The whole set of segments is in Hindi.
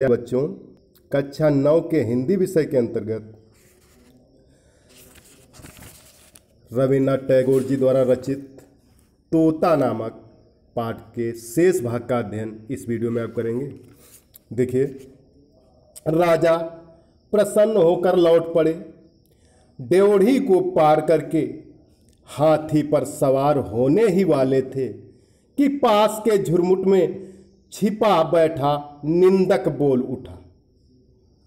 बच्चों, कक्षा 9 के हिंदी विषय के अंतर्गत रविन्द्रनाथ टैगोर जी द्वारा रचित तोता नामक पाठ के शेष भाग का अध्ययन इस वीडियो में आप करेंगे। देखिए, राजा प्रसन्न होकर लौट पड़े। ड्योढ़ी को पार करके हाथी पर सवार होने ही वाले थे कि पास के झुरमुट में छिपा बैठा निंदक बोल उठा।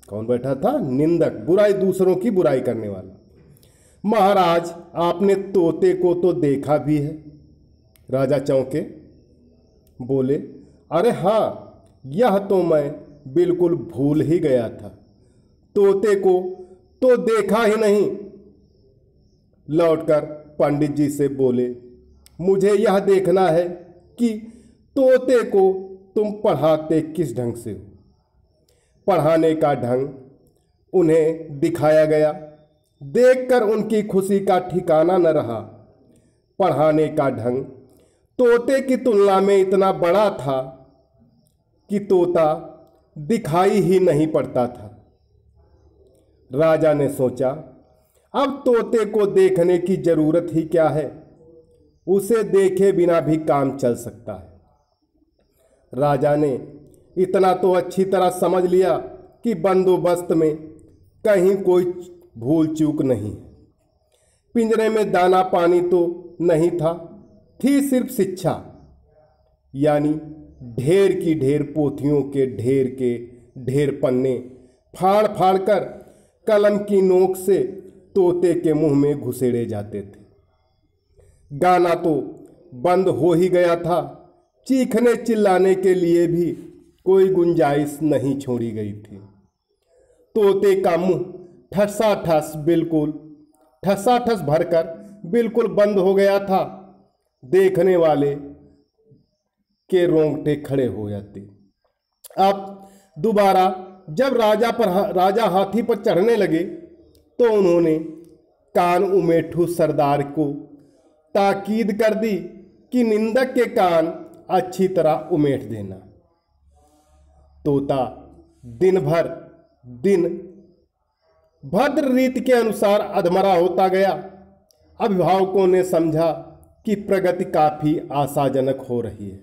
कौन बैठा था? निंदक, बुराई, दूसरों की बुराई करने वाला। महाराज, आपने तोते को तो देखा भी है। राजा चौंके, बोले, अरे हाँ, यह तो मैं बिल्कुल भूल ही गया था। तोते को तो देखा ही नहीं। लौटकर पंडित जी से बोले, मुझे यह देखना है कि तोते को तुम पढ़ाते किस ढंग से हो। पढ़ाने का ढंग उन्हें दिखाया गया। देखकर उनकी खुशी का ठिकाना न रहा। पढ़ाने का ढंग तोते की तुलना में इतना बड़ा था कि तोता दिखाई ही नहीं पड़ता था। राजा ने सोचा, अब तोते को देखने की जरूरत ही क्या है, उसे देखे बिना भी काम चल सकता है। राजा ने इतना तो अच्छी तरह समझ लिया कि बंदोबस्त में कहीं कोई भूल चूक नहीं। पिंजरे में दाना पानी तो नहीं था, थी सिर्फ शिक्षा, यानी ढेर की ढेर पोथियों के ढेर पन्ने फाड़ फाड़ कर कलम की नोक से तोते के मुंह में घुसेड़े जाते थे। गाना तो बंद हो ही गया था, चीखने चिल्लाने के लिए भी कोई गुंजाइश नहीं छोड़ी गई थी। तोते का मुंह ठसाठस भरकर बिल्कुल बंद हो गया था। देखने वाले के रोंगटे खड़े हो जाते। अब दोबारा जब राजा हाथी पर चढ़ने लगे तो उन्होंने कान उमेठू सरदार को ताकीद कर दी कि निंदक के कान अच्छी तरह उमेट देना। तोता दिन भद्र रीति के अनुसार अधमरा होता गया। अभिभावकों ने समझा कि प्रगति काफी आशाजनक हो रही है।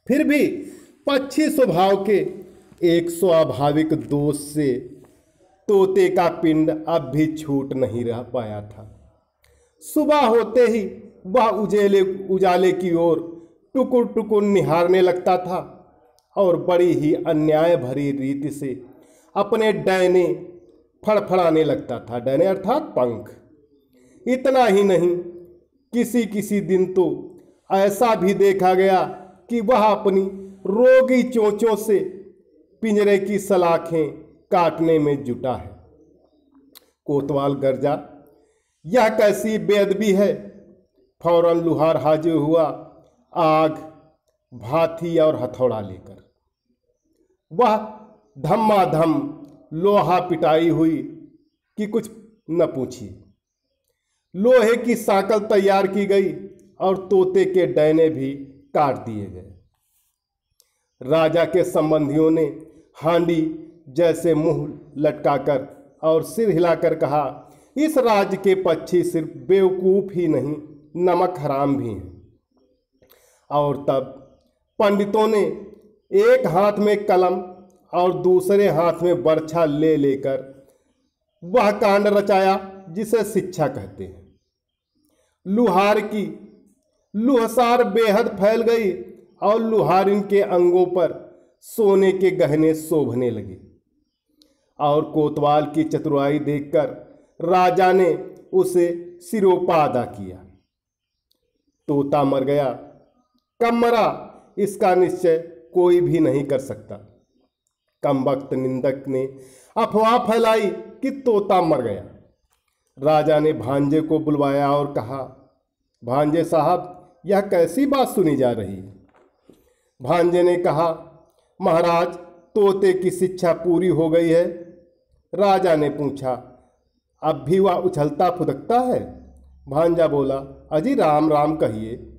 फिर भी पक्षी स्वभाव के एक स्वाभाविक दोष से तोते का पिंड अब भी छूट नहीं रह पाया था। सुबह होते ही वह उजाले की ओर टुकुर टुकुर निहारने लगता था और बड़ी ही अन्याय भरी रीति से अपने डैने फड़फड़ाने लगता था। डैने अर्थात पंख। इतना ही नहीं, किसी दिन तो ऐसा भी देखा गया कि वह अपनी रोगी चोंचों से पिंजरे की सलाखें काटने में जुटा है। कोतवाल गरजा, यह कैसी बेअदबी है। फौरन लुहार हाजिर हुआ, आग, भाथी और हथौड़ा लेकर। वह धम्माधम लोहा पिटाई हुई कि कुछ न पूछिए। लोहे की साकल तैयार की गई और तोते के डैने भी काट दिए गए। राजा के संबंधियों ने हांडी जैसे मुंह लटकाकर और सिर हिलाकर कहा, इस राज्य के पक्षी सिर्फ बेवकूफ ही नहीं, नमक हराम भी हैं। और तब पंडितों ने एक हाथ में कलम और दूसरे हाथ में बर्छा ले लेकर वह कांड रचाया जिसे शिक्षा कहते हैं। लुहार की लुहसार बेहद फैल गई और लुहारिन के अंगों पर सोने के गहने शोभने लगे। और कोतवाल की चतुराई देखकर राजा ने उसे सिरोपा अदा किया। तोता मर गया। कब मरा, इसका निश्चय कोई भी नहीं कर सकता। कमबख्त निंदक ने अफवाह फैलाई कि तोता मर गया। राजा ने भांजे को बुलवाया और कहा, भांजे साहब, यह कैसी बात सुनी जा रही है। भांजे ने कहा, महाराज, तोते की शिक्षा पूरी हो गई है। राजा ने पूछा, अब भी वह उछलता फुदकता है? भांजा बोला, अजी राम राम कहिए।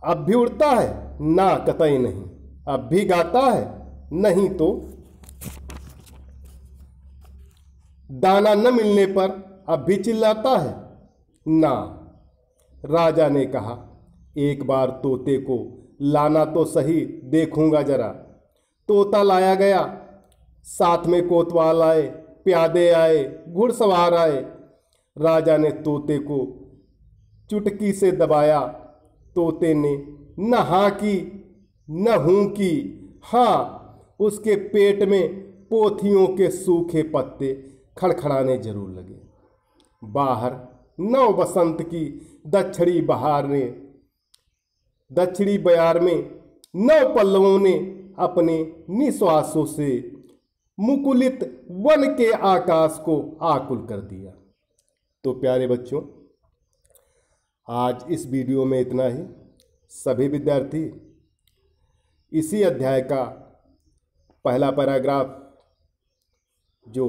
अब भी उड़ता है? ना, कतई नहीं। अब भी गाता है? नहीं तो दाना न मिलने पर अब भी चिल्लाता है ना। राजा ने कहा, एक बार तोते को लाना तो सही, देखूंगा जरा। तोता लाया गया, साथ में कोतवाल आए, प्यादे आए, घुड़सवार आए। राजा ने तोते को चुटकी से दबाया। तोते ने न हाँ की न हूं की। हाँ, उसके पेट में पोथियों के सूखे पत्ते खड़खड़ाने जरूर लगे। बाहर नव बसंत की दक्षिणी बयार में नव पल्लवों ने अपने निश्वासों से मुकुलित वन के आकाश को आकुल कर दिया। तो प्यारे बच्चों, आज इस वीडियो में इतना ही। सभी विद्यार्थी इसी अध्याय का पहला पैराग्राफ, जो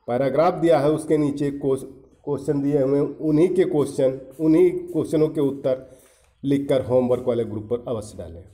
पैराग्राफ दिया है उसके नीचे क्वेश्चन दिए हुए, उन्हीं क्वेश्चनों के उत्तर लिखकर होमवर्क वाले ग्रुप पर अवश्य डालें।